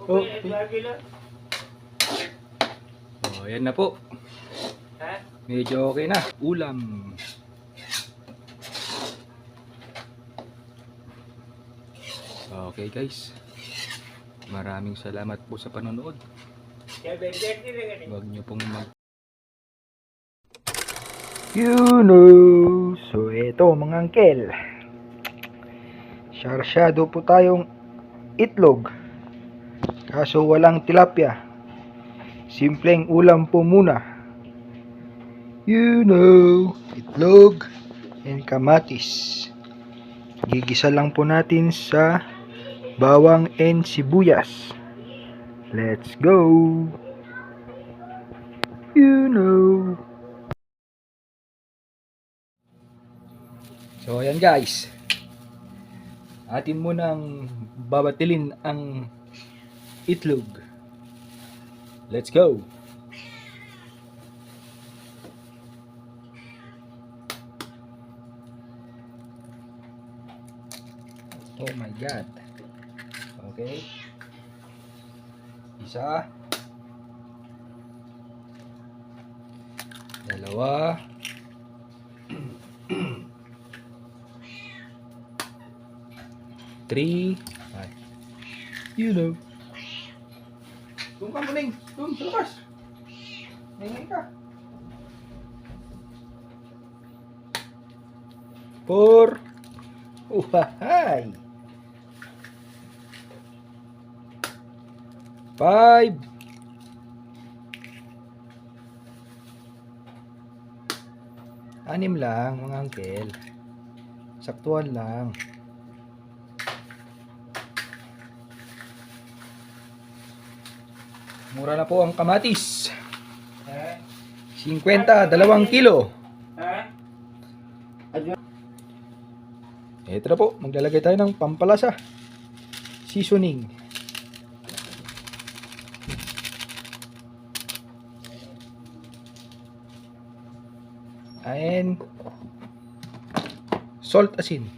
Oh, oh, yan na po. Medyo okay na. Ulam. Okay guys. Maraming salamat po sa panonood. Huwag nyo pong So eto mga angkel. Sarsyado po tayong itlog. Kaso walang tilapia. Simpleng ulam po muna. Itlog and kamatis. Gigisa lang po natin sa bawang and sibuyas. Let's go. So ayan guys. Atin munang babatilin ang itlog. Let's go. Oh my god. Okay. Isa. Dalawa. Three. Doon ka muling. Doon sa labas. Ngayon ka. 4. Uhahay. 5. 6 lang mga angkel. Saktuhan lang. Mura na po ang kamatis. 50, 2 kilo. Ito na po, maglalagay tayo ng pampalasa. Seasoning. And salt, asin.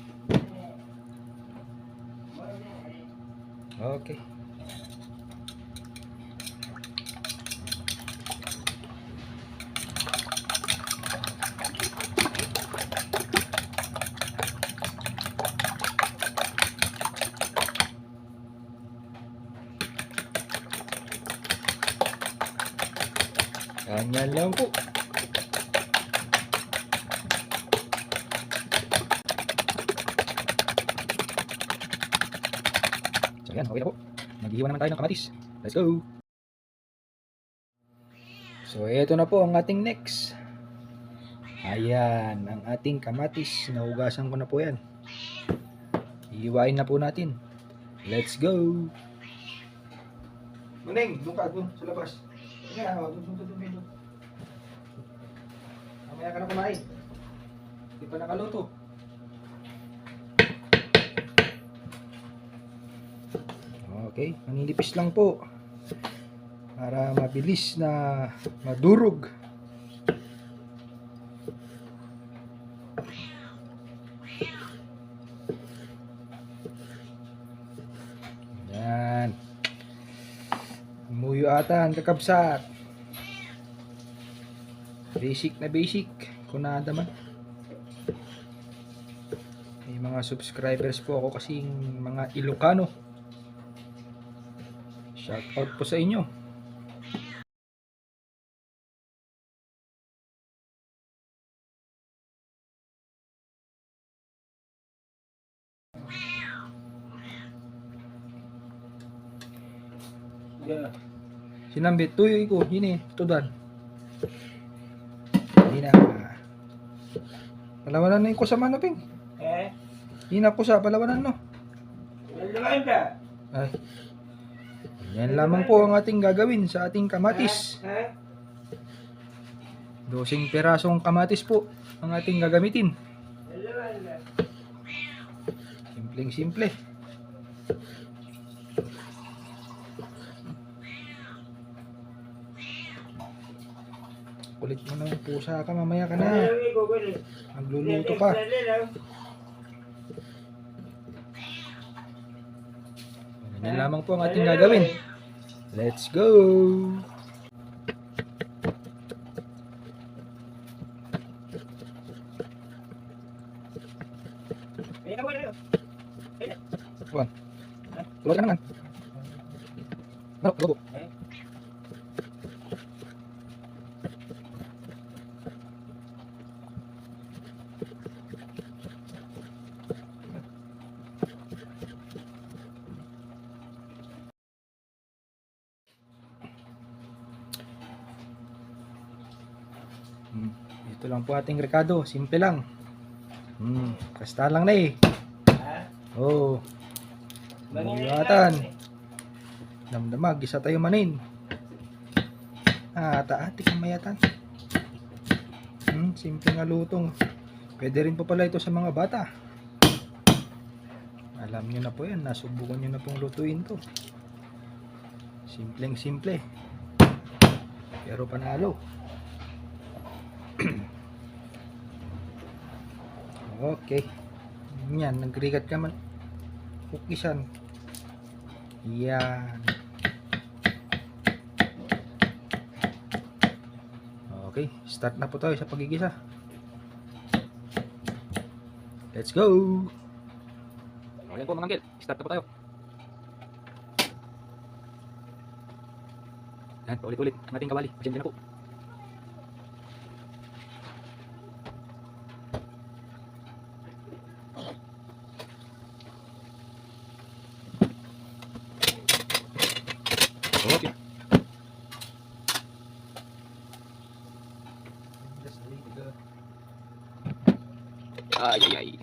Okay. Ganyan lang po. So yan, okay na po. Maghihiwa naman tayo ng kamatis. Let's go! So eto na po ang ating next. Ayan, ang ating kamatis. Nahugasan ko na po yan. Hihiwain na po natin. Let's go! Muning, doon ka, doon sa labas. Doon. Mamaya ka na kumain. Hindi pa nakaluto. Okay, maninipis lang po. Para mabilis na madurog. Yan. Muyo ata ang kakabsat. Basic na basic. Kunada man. May mga subscribers po ako kasing mga Ilocano. Shout out po sa inyo. Sinambit tuyo iko, yini, tudan. Hina. Palawanan na ko sa manaping. Hina ko sa palawanan no. Ay. Yan lamang po ang ating gagawin sa ating kamatis. 12 perasong kamatis po ang ating gagamitin. Simpleng simple. Kulit mo na, pusa ka, mamaya ka na. Magluluto pa. Yan lamang po ang ating gagawin. Let's go! Buwan. Tulad ka naman. Marap, lobo. Ito lang po ating rekado. Simple lang. Kasta lang na eh. Oh. Mayatan. Damdamag, isa tayo manin. Ata-ati kang mayatan. Simple nga lutong. Pwede rin po pala ito sa mga bata. Alam nyo na po yan. Nasubukan nyo na pong lutuin to. Simpleng simple. Pero panalo. Okay. Yan, nagrigat ka man. Kukisan. Yan. Okay, start na po tayo sa pagigisa. Let's go! Ayan po mga anggel, start na po tayo. Yan, ulit-ulit ang ating kawali. Pasensya na po. Okay. Ay.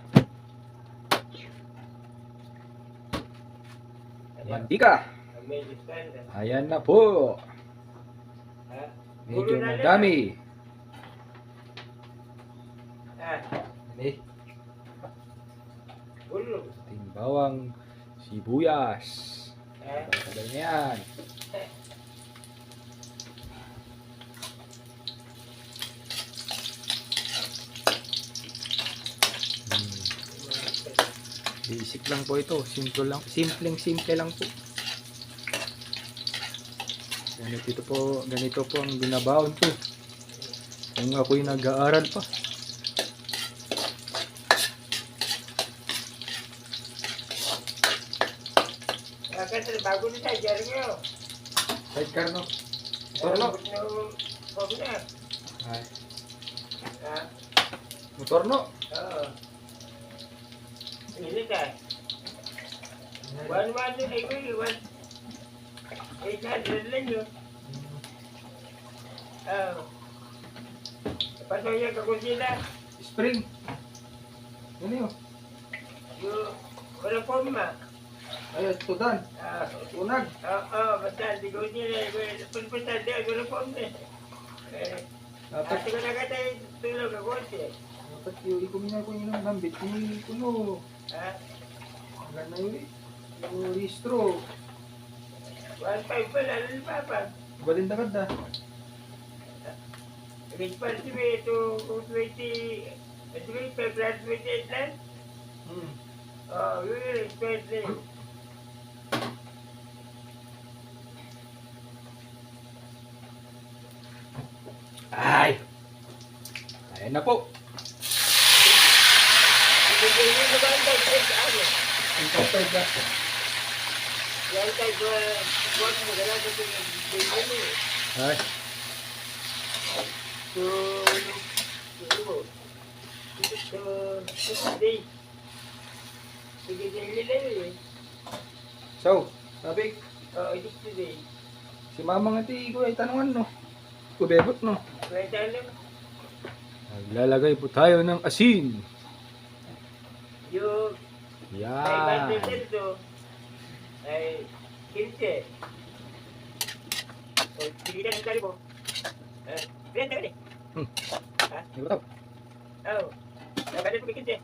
Mantika. Ayan na po. Medyo madami. Ating bawang sibuyas. Tagal na yan. Basic lang po ito. Simple lang. Simple lang po. Ganito po ang binabaon ko. Kung ako'y nag-aaral pa. Bago na tayo, Jerry nyo. Sidecar no? Motor no? Ay. Motor no? Oo. Ini ka. 1-1 ay ko yun. 800 lang yun. Oo. Pasoya ka kusina. Spring. Ano yun? Yung walang forma. Ay, tudan. Unag. Oo, basta di ko nila. Punta di ako walang forma. Dapat Ate ko na ka tayo tulog ako siya. yung ikumin ko yung nambit. Yung kuno. Ha? Agad na yun eh. Yung restro. 1.5 pa lalo ni Papa. Balin dagad na. Responsible to 20, 25 plus 28 lang. Oh, yun yung responsible. Ay! Ayan na po. Yung maganda sa ano. Ang kapay na. Yan tayo buat mo gala sa tingin mo. Ay. So, day. Sige, daily lang yun. So, sabi, Oo, it's today. si mama nga ti ko ay tanungan no. Kubebot no. Kwenta lang. Naglalagay po tayo ng asin. Yung Yan. 500 dito ay 15. So, sige na ng kali mo. Benta ka din. Ha? Hindi ko tao. Oo. Nakalit mo 15.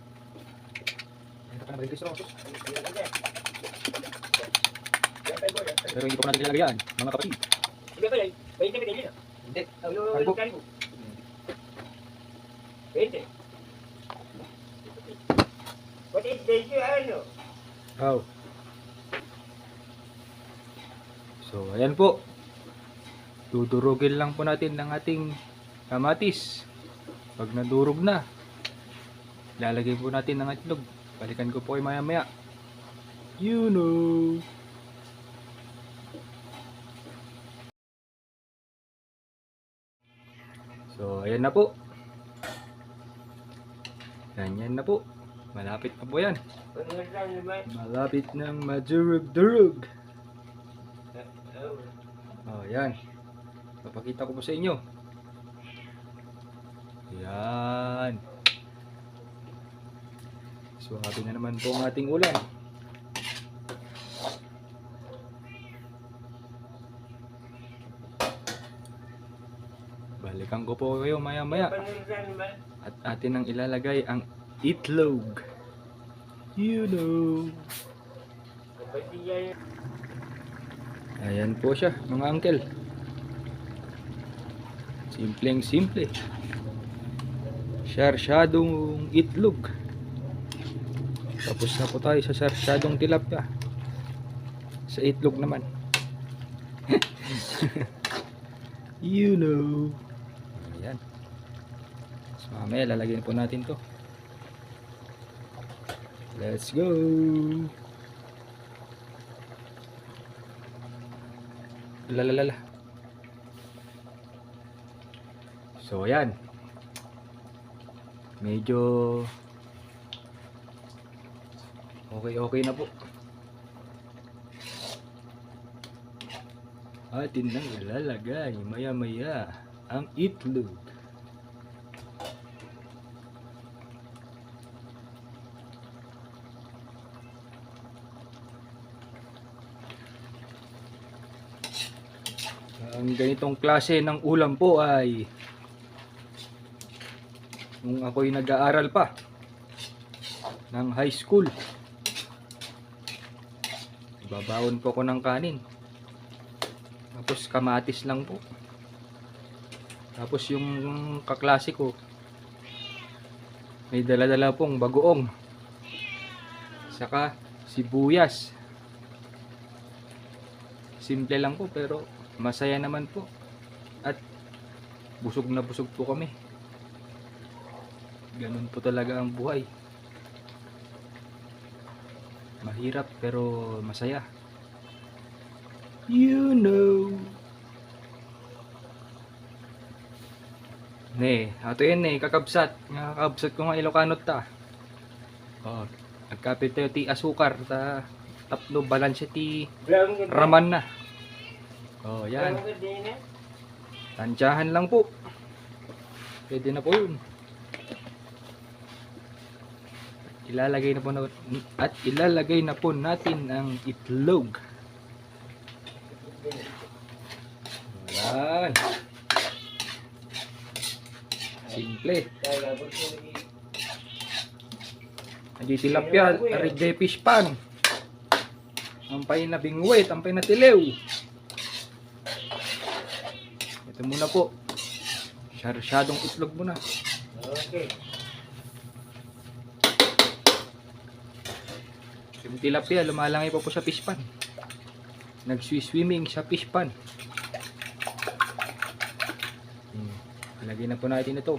Ito ka na ba yung restro? Yan tayo mo. Pero hindi pa ko natin nilalagyan, mga kapatid. Hindi ba yan? 20 ka din yun. Hindi. Yung kali mo. 20. What is this you ano? Oh. So, So, ayan po. Dudurugin lang po natin ng ating kamatis. Pag nadurog na, lalagay po natin ng itlog. Balikan ko po kayo maya maya. You know. So, ayan na po. Ganyan na po. Malapit na po yan. Malapit ng madurog-durog. Oh, yan. Papakita ko po sa inyo. Yan. Suwabi na naman po ang ating ulam. Balikan ko po kayo maya maya. At atin ang ilalagay ang itlog. You know. Ayan po siya mga uncle. Simpleng simple. Sarsyadong itlog. Tapos na po tayo sa sarsyadong tilapia. Sa itlog naman. You know. Ayan. So mamaya lalagyan po natin to. Let's go. Lalalala. So ayan. Medyo okay na po. Atin nang ilalagay maya maya ang itlog. Ang ganitong klase ng ulam po ay nung ako'y nag-aaral pa ng high school, babaon po ko ng kanin. Tapos kamatis lang po. Tapos yung kaklase ko may dala-dala pong bagoong. Saka sibuyas. Simple lang po pero masaya naman po. At busog na busog po kami. Ganun po talaga ang buhay. Mahirap pero masaya. You know. Ne, ato yan kakabsat. Kakabsat ko nga Ilocano ta. Oh, nagkapit tayo ti asukar ta tapno balanse ti raman na. Oh, yan. Tansyahan lang po. Pwede na po yun. Ilalagay na po natin ang itlog. Yan. Simple. Adi tilapia, arig de fish pan. Ampay na bingwit, ampay na tilew. Ito muna po. Sarsyadong itlog muna. Okay. Yung tilapia, lumalangay pa po sa fish pan. Nag-swimming sa fish pan. Lagyan na po natin ito.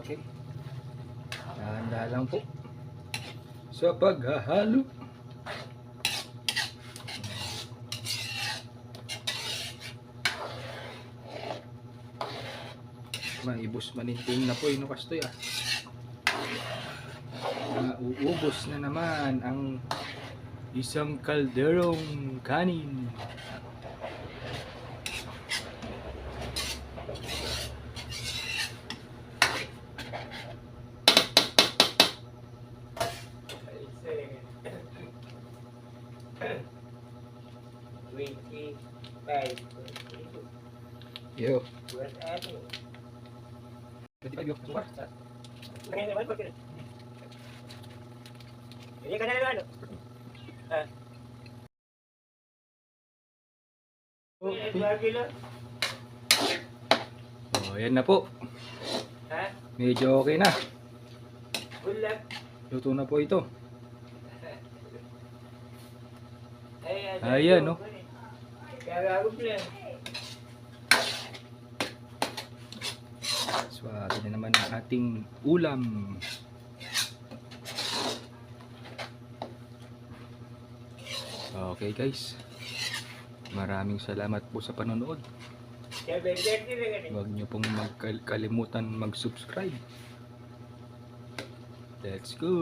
Okay. Dahan-dahan lang po sa paghahalo. Maibos maninting na po ino kastoy uubos na naman ang isang kalderong kanin. Yo. Ini kan ada Ay, bagay lang. Oh, ayan na po. Ha? Medyo okay na. Ulat. Luto na po ito. Ay, Ayan, no? Kaya ako plan. So, atin na naman ang ating ulam. Okay guys. Maraming salamat po sa panonood. Kaya bebe na ganun. Huwag niyo pong kalimutan mag-subscribe. Let's go!